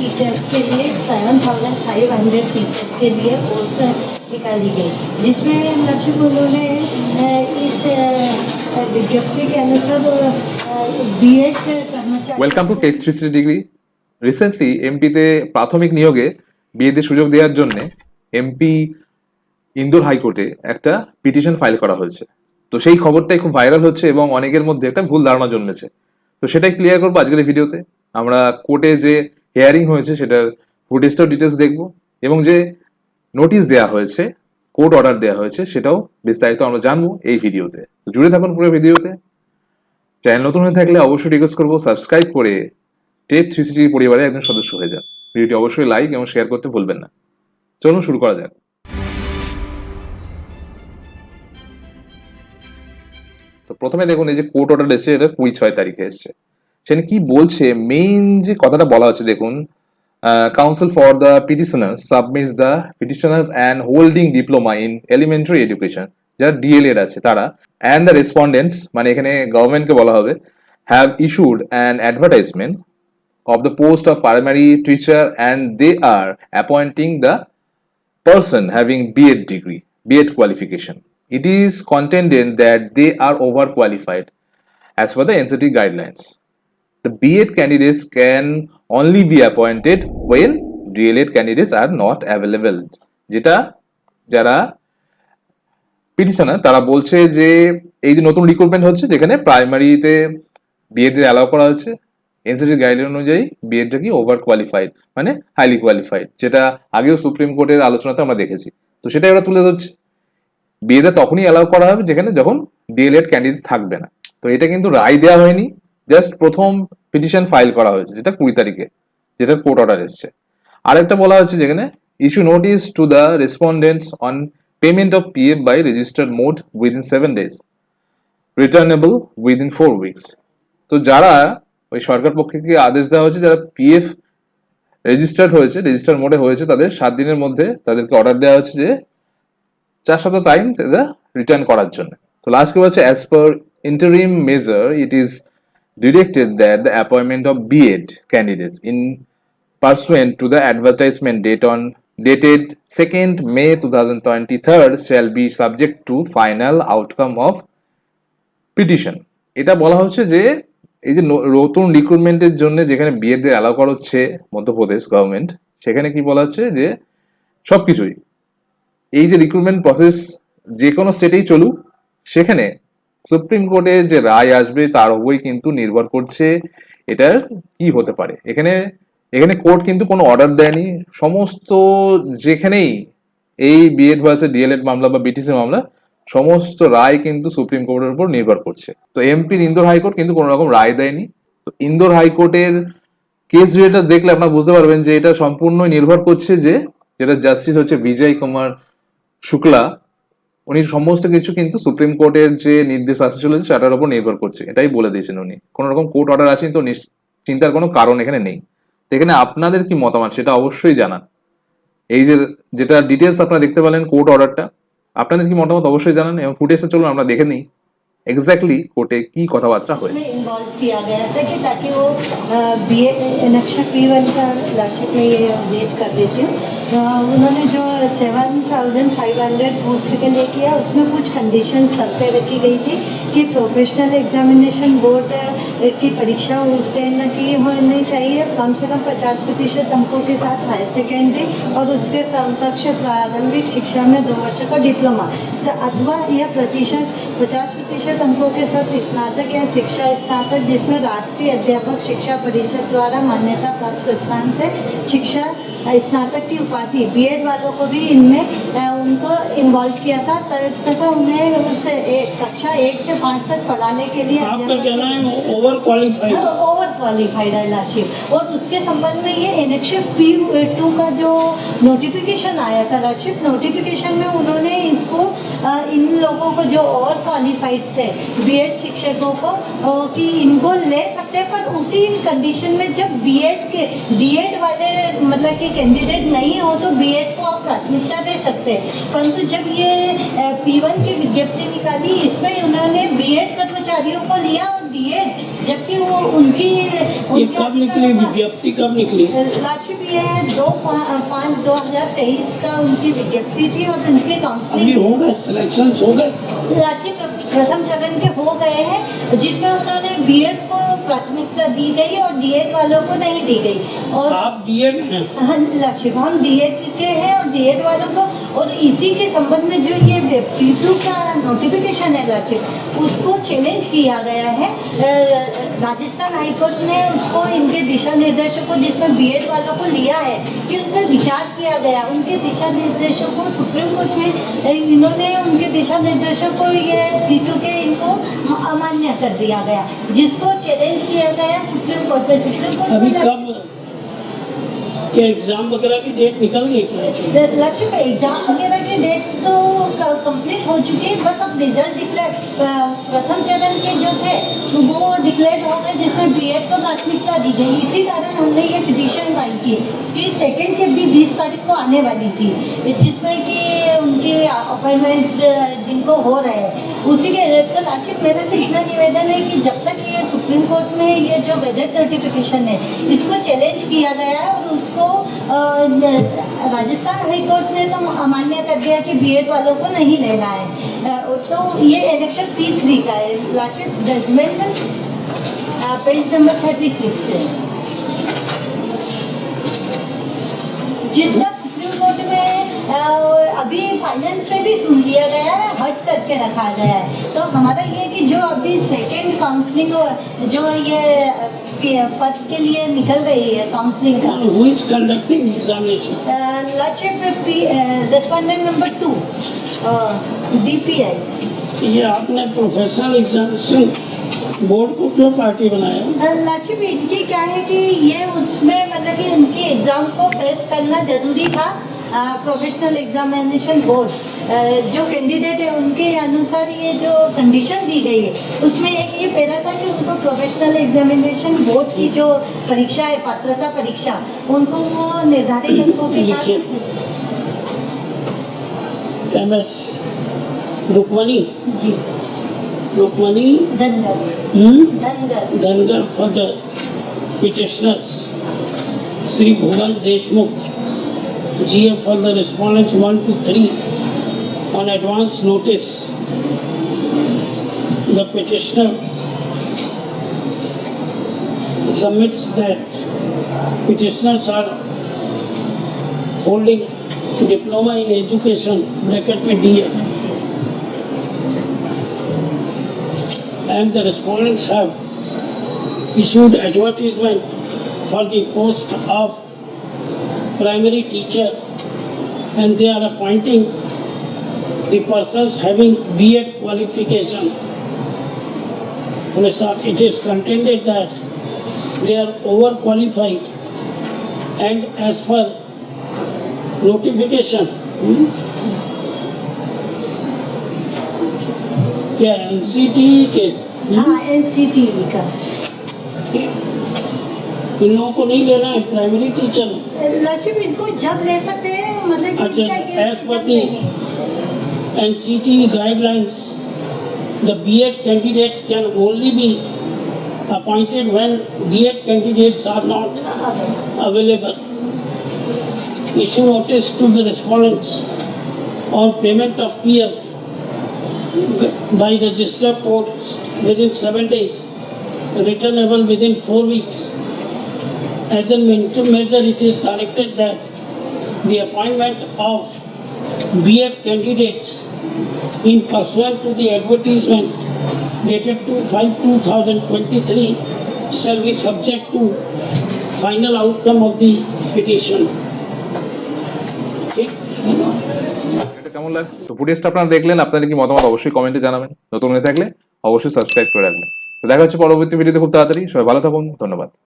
Teachers के लिए 7,500 teacher के लिए पोस्ट निकाली गई, जिसमें लक्ष्य उन्होंने इस विज्ञप्ति के अनुसार बीएड कर्मचारी। Welcome to tech 360 degree. Recently এমপিতে প্রাথমিক নিয়োগে বিএডের সুযোগ দেওয়ার জন্য এমপি ইন্দোর হাইকোর্টে একটা পিটিশন ফাইল করা হয়েছে। তো সেই খবরটাই খুব ভাইরাল হচ্ছে এবং অনেকের মধ্যে একটা ভুল ধারণা জন্মেছে। তো সেটাই ক্লিয়ার করবো আজকের এই ভিডিওতে। আমরা কোর্টে যে হিয়ারিং হয়েছে সেটার ফুটেজটাও ডিটেলস দেখবো এবং যে নোটিশ দেওয়া হয়েছে, কোর্ট অর্ডার দেওয়া হয়েছে, সেটাও বিস্তারিত আমরা জানবো এই ভিডিওতে। তো জুড়ে থাকুন পুরো ভিডিওতে। চ্যানেল নতুন হয়ে থাকলে অবশ্যই রিকোয়েস্ট করবো সাবস্ক্রাইব করে টেক 360 পরিবারে একজন সদস্য হয়ে যান। ভিডিওটি অবশ্যই লাইক এবং শেয়ার করতে ভুলবেন না। চলুন শুরু করা যাক। তো প্রথমে দেখুন, এই যে কোর্ট অর্ডার এসেছে, এটা 26 তারিখে এসছে। সেখানে কি বলছে, মেইন যে কথাটা বলা হচ্ছে দেখুন, council for the petitioners submits the petitioners and holding diploma in elementary education, যারা ডিএলএড আছে তারা, অ্যান্ড দ্য রেসপন্ডেন্টস মানে এখানে গভর্নমেন্টকে বলা হবে, have issued an advertisement of the post of primary teacher and they are appointing the person having B.Ed degree, B.Ed qualification. It is contended that they are overqualified as per the NCT guidelines. The B.Ed candidates can only be appointed when D.LED candidates are not available. যেটা যারা petitioner তারা বলছে যে এই যে নতুন recruitment হচ্ছে যেখানে প্রাইমারিতে বিএড অ্যালাউ করা হচ্ছে, এনসিটির গাইডলাইন অনুযায়ী বিএডটা কি ওভার কোয়ালিফাইড মানে হাইলি কোয়ালিফাইড, যেটা আগেও সুপ্রিম কোর্টের আলোচনাতে আমরা দেখেছি। তো সেটাই ওরা তুলে ধরছে। বিএডে তখনই অ্যালাউ করা হবে যেখানে যখন ডিএলএড ক্যান্ডিডেট থাকবে না। তো এটা কিন্তু রায় দেওয়া হয়নি, জাস্ট প্রথম পিটিশন ফাইল করা হয়েছে যেটা 20 তারিখে, যেটা কোর্ট অর্ডার এসছে। আরেকটা বলা হচ্ছে যেখানে issue notice to the respondents on payment of PF by registered mode within 7 days, returnable within 4 weeks। তো যারা ওই সরকার পক্ষ থেকে আদেশ দেওয়া হয়েছে যারা পিএফ রেজিস্টার্ড হয়েছে, রেজিস্টার মোডে হয়েছে, তাদের 7 দিনের মধ্যে তাদেরকে অর্ডার দেওয়া হচ্ছে যে 4 সপ্তাহ টাইম তাদের রিটার্ন করার জন্য। তো লাস্টকে বলছে as per interim measure it is directed that the appointment of BEd candidates in pursuant to the advertisement dated 2nd May 2023 shall be subject to final outcome of petition. এটা বলা হচ্ছে যে এই যে নতুন রিক্রুটমেন্টের জন্য যেখানে বিএড অ্যালাউ করা হচ্ছে মধ্যপ্রদেশ গভর্নমেন্ট, সেখানে কি বলা হচ্ছে যে সবকিছুই এই যে রিক্রুটমেন্ট প্রসেস যে কোনো স্টেটেই চলুক, সেখানে সুপ্রিম কোর্টে যে রায় আসবে তার উপরই কিন্তু নির্ভর করছে এটার কি হতে পারে। এখানে কোর্ট কিন্তু কোনো অর্ডার দেয়নি। সমস্ত যেখানেই এই বিএড ভার্সেস ডিএলএড মামলা বা বিটিসি মামলা, সমস্ত রায় কিন্তু সুপ্রিম কোর্টের উপর নির্ভর করছে। তো এমপির ইন্দোর হাইকোর্ট কিন্তু কোনো রকম রায় দেয়নি। তো ইন্দোর হাইকোর্টের কেস ডিটেলটা দেখলে আপনারা বুঝতে পারবেন যে এটা সম্পূর্ণই নির্ভর করছে যে যেটা জাস্টিস হচ্ছে বিজয় কুমার শুক্লা, উনি সমস্ত কিছু কিন্তু সুপ্রিম কোর্টের যে নির্দেশ আসতে চলেছে সেটার উপর নির্ভর করছে, এটাই বলে দিয়েছেন উনি। কোনো রকম কোর্ট অর্ডার আসেনি, তো চিন্তার কোনো কারণ এখানে নেই। এখানে আপনাদের কি মতামত সেটা অবশ্যই জানান। এই যে যেটা ডিটেলস আপনারা দেখতে পেলেন কোর্ট অর্ডারটা, আপনাদের কি মতামত অবশ্যই জানান এবং ফুটেজটা চলুন আমরা দেখে নিই এক্স্যাক্টলি কোর্টে কি কথাবার্তা হয়েছে। इन्वॉल्व किया गया था कि ताकि वो बीए नक्शा P1 का लास्ट में ये अपडेट कर देती हूँ। उन्होंने जो 7,500 पोस्ट के लिए किया उसमें कुछ कंडीशंस शर्तें रखी गई थी कि प्रोफेशनल एग्जामिनेशन बोर्ड की परीक्षा उत्तीर्ण की होनी चाहिए, कम से कम 50% अंकों के साथ हायर सेकेंडरी और उसके समकक्ष प्रारंभिक शिक्षा में 2 वर्ष का डिप्लोमा, अथवा यह 50% अंकों के साथ स्नातक या शिक्षा स्नातक जिसमें राष्ट्रीय अध्यापक शिक्षा परिषद द्वारा मान्यता प्राप्त संस्थान से शिक्षा स्नातक की उपाधि। बीएड वालों को भी इनमें उनको इन्वॉल्व किया था तथा उन्हें उस कक्षा 1 से 5 तक पढ़ाने के लिए आपका कहना है ओवर क्वालिफाइड है लाचिप। और उसके संबंध में ये एनेक्शन P2 का जो नोटिफिकेशन आया था लाचिप, नोटिफिकेशन में उन्होंने इसको इन लोगों को जो और क्वालिफाइड थे बीएड शिक्षकों को कि इनको ले सकते हैं, पर उसी कंडीशन में जब बीएड के डीएड वाले मतलब कि कैंडिडेट नहीं हो तो बीएड को आप प्राथमिकता दे सकते हैं। परंतु जब ये P1 की विज्ञप्ति निकाली इसमें उन्होंने बीएड कर्मचारियों को लिया और डीएड, जबकि वो उनकी ये कब निकली विज्ञप्ति, कब निकली? लॉर्डशिप ये 2/5/2023 का उनकी विज्ञप्ति थी और उनकी अभी काउंसलिंग हो गए, सिलेक्शन हो गए? लॉर्डशिप प्रथम चरण के हो गए हैं, जिसमें उन्होंने बीएड को प्राथमिकता दी गई और डीएड वालों को नहीं दी गई। और आप डीएड हैं? हाँ लॉर्डशिप, हम डीएड के हैं और डीएड वालों को, और इसी के संबंध में जो ये P2 का नोटिफिकेशन है लॉर्डशिप, उसको चैलेंज किया गया है। राजस्थान हाईकोर्ट ने उसको इनके दिशा निर्देशों को, जिसमें बीएड वालों को लिया है, कि उन पर विचार किया गया। उनके दिशा निर्देशों को सुप्रीम कोर्ट में इन्होंने उनके दिशा निर्देशों को ये P2 के इनको अमान्य कर दिया गया, जिसको चैलेंज किया गया सुप्रीम कोर्ट में। सुप्रीम कोर्ट अभी में कब क्या एग्जाम वगैरह की डेट निकल गई क्या? लक्ष्य पे एग्जाम वगैरह की डेट्स तो कंप्लीट हो चुकी है, बस अब रिजल्ट डिक्लेयर, प्रथम चरण के जो थे वो डिक्लेयर हो गए, जिसमें बीएड को प्राथमिकता दी गई। इसी कारण हमने ये पिटीशन फाइल की कि सेकंड के भी 20 तारीख को आने वाली थी, जिसमें कि उनके अपॉइंटमेंट्स जिनको हो रहे हैं उसी के तो लाचित मेरा तो इतना निवेदन है कि जब तक ये सुप्रीम कोर्ट में ये जो गजट नोटिफिकेशन है इसको चैलेंज किया गया है और उसको राजस्थान हाई कोर्ट ने तो अमान्य कर दिया कि बीएड वालों को नहीं लेना है। तो ये इलेक्शन P3 का है लाचित, जजमेंट पेज नंबर 36 है, जिसका सुप्रीम कोर्ट में अभी फाइनल पे भी सुन लिया गया है, हट करके रखा गया है। तो हमारा ये कि जो अभी सेकेंड काउंसलिंग जो ये पद के लिए निकल रही है काउंसलिंग का, Who is conducting examination? Lordship respondent number 2 DPI। ये आपने प्रोफेशनल एग्जामिनेशन बोर्ड को क्यों पार्टी बनाया? लॉर्डशिप इनकी क्या है कि ये उसमें मतलब कि उनकी एग्जाम को फेस करना जरूरी था। प्रोफेशनल एग्जामिनेशन बोर्ड जो कैंडिडेट है उनके अनुसार ये जो कंडीशन दी गई है उसमें एक ये पैरा था कि उनको प्रोफेशनल एग्जामिनेशन बोर्ड की जो परीक्षा है, पात्रता परीक्षा, उनको वो निर्धारित अंकों के साथ। MS Rukmini ji Rukmini Dhangar Dhangar for the petitioners, Sri Bhuvan Deshmukh GF for the respondents 1 to 3 on advance notice. The petitioner submits that petitioners are holding diploma in education bracket में DED and the respondents have issued advertisement for the post of primary teacher and they are appointing the persons having B.Ed qualification. It is contended that they are overqualified and as per notification क्या NCT के हाँ NCT का इन लोगों को नहीं लेना है primary teacher. लक्ष्य इनको जब ले सकते हैं मतलब कि अच्छा, इनका ये as per the NCT guidelines, the B.Ed candidates can only be appointed when B.Ed candidates are not available. Issue notice to the respondents on payment of PF by registered post within 7 days, returnable within 4 weeks. As a minimum measure, it is directed that the appointment of B.Ed candidates in pursuant to the advertisement dated 2/5/2023 shall be subject to final outcome of the petition. ঠিক এটা কেমন লাগে? তো ফুটেজটা আপনারা দেখলেন, আপনাদের কি মতামত অবশ্যই কমেন্টে জানাবেন। নতুন হয়ে থাকলে অবশ্যই সাবস্ক্রাইব করে রাখবেন। তো দেখা হচ্ছে পরবর্তী ভিডিওতে খুব তাড়াতাড়ি। সবাই ভালো থাকুন, ধন্যবাদ।